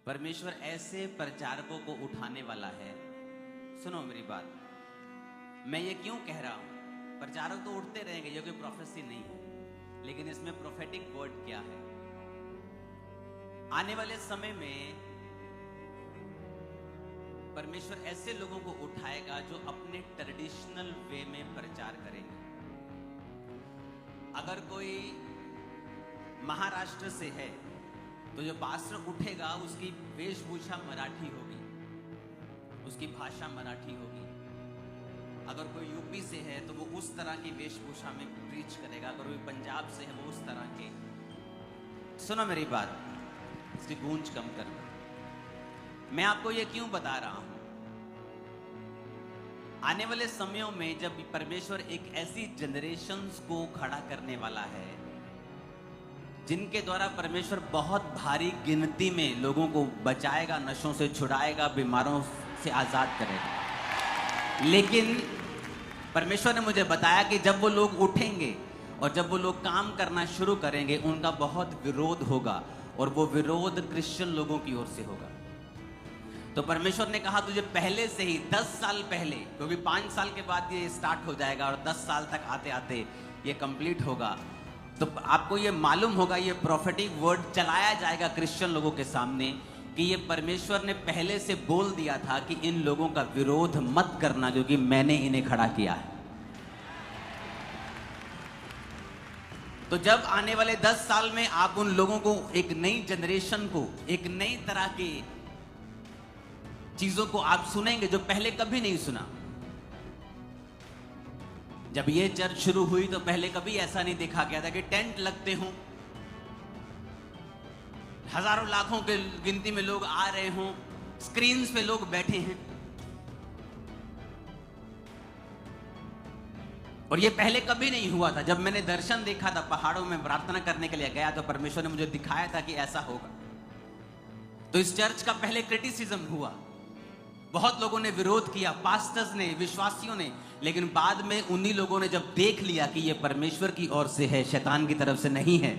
परमेश्वर ऐसे प्रचारकों को उठाने वाला है। सुनो मेरी बात, मैं ये क्यों कह रहा हूं? प्रचारक तो उठते रहेंगे, ये कोई प्रोफेसी नहीं है, लेकिन इसमें प्रोफेटिक वर्ड क्या है? आने वाले समय में परमेश्वर ऐसे लोगों को उठाएगा जो अपने ट्रेडिशनल वे में प्रचार करेंगे। अगर कोई महाराष्ट्र से है तो जो पास्टर उठेगा उसकी वेशभूषा मराठी होगी, उसकी भाषा मराठी होगी। अगर कोई यूपी से है तो वो उस तरह की वेशभूषा में प्रीच करेगा। अगर कोई पंजाब से है वो उस तरह के। सुनो मेरी बात, इसकी गूंज कम कर दो। मैं आपको ये क्यों बता रहा हूं? आने वाले समयों में जब परमेश्वर एक ऐसी जनरेशन्स को खड़ा करने वाला है जिनके द्वारा परमेश्वर बहुत भारी गिनती में लोगों को बचाएगा, नशों से छुड़ाएगा, बीमारों से आजाद करेगा। लेकिन परमेश्वर ने मुझे बताया कि जब वो लोग उठेंगे और जब वो लोग काम करना शुरू करेंगे, उनका बहुत विरोध होगा और वो विरोध क्रिश्चियन लोगों की ओर से होगा। तो परमेश्वर ने कहा तुझे पहले से ही 10 साल पहले, क्योंकि 5 साल के बाद ये स्टार्ट हो जाएगा और 10 साल तक आते आते ये कंप्लीट होगा, तो आपको ये मालूम होगा, ये प्रोफेटिक वर्ड चलाया जाएगा क्रिश्चियन लोगों के सामने कि ये परमेश्वर ने पहले से बोल दिया था कि इन लोगों का विरोध मत करना क्योंकि मैंने इन्हें खड़ा किया है। तो जब आने वाले 10 साल में आप उन लोगों को, एक नई जनरेशन को, एक नई तरह की चीजों को आप सुनेंगे जो पहले कभी नहीं सुना। जब ये चर्च शुरू हुई तो पहले कभी ऐसा नहीं देखा गया था कि टेंट लगते हों, हजारों लाखों के गिनती में लोग आ रहे हों, स्क्रीन्स पे लोग बैठे हैं। और ये पहले कभी नहीं हुआ था। जब मैंने दर्शन देखा था, पहाड़ों में प्रार्थना करने के लिए गया तो परमेश्वर ने मुझे दिखाया था कि ऐसा होगा। तो इस चर्च का पहले क्रिटिसिज्म हुआ, बहुत लोगों ने विरोध किया, पास्टर्स ने, विश्वासियों ने, लेकिन बाद में उन्हीं लोगों ने जब देख लिया कि ये परमेश्वर की ओर से है, शैतान की तरफ से नहीं है,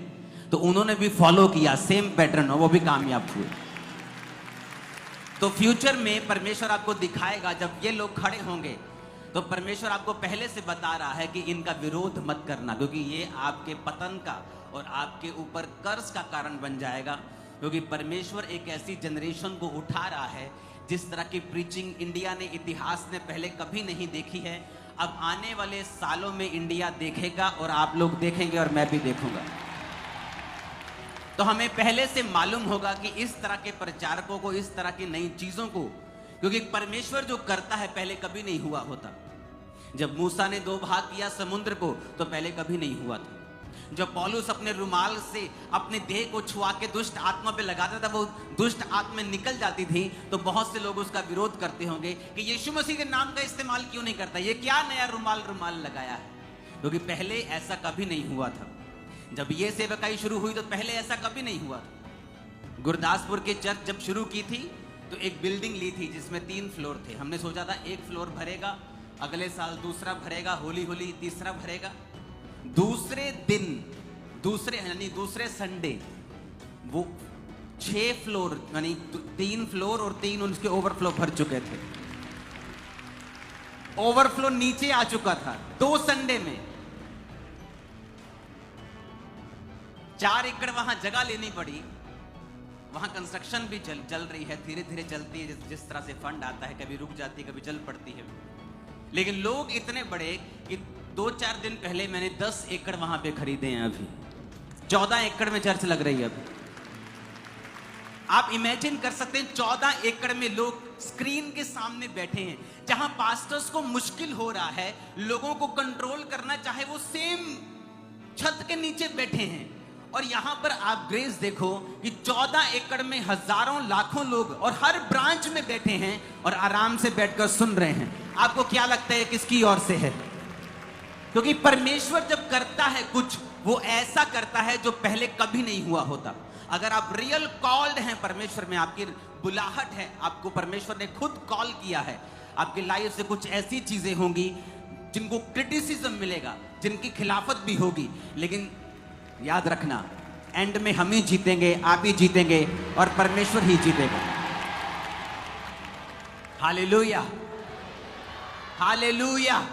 तो उन्होंने भी फॉलो किया सेम पैटर्न और वो भी कामयाब हुए। तो फ्यूचर में परमेश्वर आपको दिखाएगा, जब ये लोग खड़े होंगे तो परमेश्वर आपको पहले से बता रहा है कि इनका विरोध मत करना, क्योंकि ये आपके पतन का और आपके ऊपर कर्ज का कारण बन जाएगा। क्योंकि परमेश्वर एक ऐसी जनरेशन को उठा रहा है जिस तरह की प्रीचिंग इंडिया ने, इतिहास ने पहले कभी नहीं देखी है। अब आने वाले सालों में इंडिया देखेगा और आप लोग देखेंगे और मैं भी देखूंगा। तो हमें पहले से मालूम होगा कि इस तरह के प्रचारकों को, इस तरह की नई चीजों को, क्योंकि परमेश्वर जो करता है पहले कभी नहीं हुआ होता। जब मूसा ने 2 भाग किया समुद्र को तो पहले कभी नहीं हुआ था। जब पौलुस अपने रुमाल से अपने देह को छुआ के दुष्ट आत्मा पे लगाता था, वो दुष्ट आत्मा निकल जाती थी, तो बहुत से लोग उसका विरोध करते होंगे कि यीशु मसीह के नाम का इस्तेमाल क्यों नहीं करता, ये क्या नया रुमाल लगाया है। क्योंकि पहले ऐसा कभी नहीं हुआ था। जब ये सेवकाई शुरू हुई तो पहले ऐसा कभी नहीं हुआ था। गुरदासपुर के चर्च जब शुरू की थी तो एक बिल्डिंग ली थी जिसमें 3 फ्लोर थे। हमने सोचा था 1 फ्लोर भरेगा, अगले साल दूसरा भरेगा, होली होली तीसरा भरेगा। दूसरे दिन, दूसरे संडे वो 6 फ्लोर, यानी 3 फ्लोर और 3 उनके ओवरफ्लो भर चुके थे। ओवरफ्लो नीचे आ चुका था 2 संडे में। 4 एकड़ वहां जगह लेनी पड़ी। वहां कंस्ट्रक्शन भी चल रही है, धीरे धीरे चलती है। जिस तरह से फंड आता है, कभी रुक जाती है, कभी चल पड़ती है। लेकिन लोग इतने बड़े कि 2-4 दिन पहले मैंने 10 एकड़ वहां पे खरीदे हैं। अभी 14 एकड़ में चर्च लग रही है। अभी आप इमेजिन कर सकते हैं 14 एकड़ में लोग स्क्रीन के सामने बैठे हैं, जहां पास्टर्स को मुश्किल हो रहा है लोगों को कंट्रोल करना, चाहे वो सेम छत के नीचे बैठे हैं। और यहां पर आप ग्रेस देखो कि 14 एकड़ में हजारों लाखों लोग और हर ब्रांच में बैठे हैं और आराम से बैठकर सुन रहे हैं। आपको क्या लगता है किसकी ओर से है? क्योंकि परमेश्वर जब करता है कुछ, वो ऐसा करता है जो पहले कभी नहीं हुआ होता। अगर आप रियल कॉल्ड हैं परमेश्वर में, आपकी बुलाहट है, आपको परमेश्वर ने खुद कॉल किया है, आपकी लाइफ से कुछ ऐसी चीजें होंगी जिनको क्रिटिसिज्म मिलेगा, जिनकी खिलाफत भी होगी। लेकिन याद रखना, एंड में हम ही जीतेंगे, आप ही जीतेंगे और परमेश्वर ही जीतेगा। Hallelujah, hallelujah.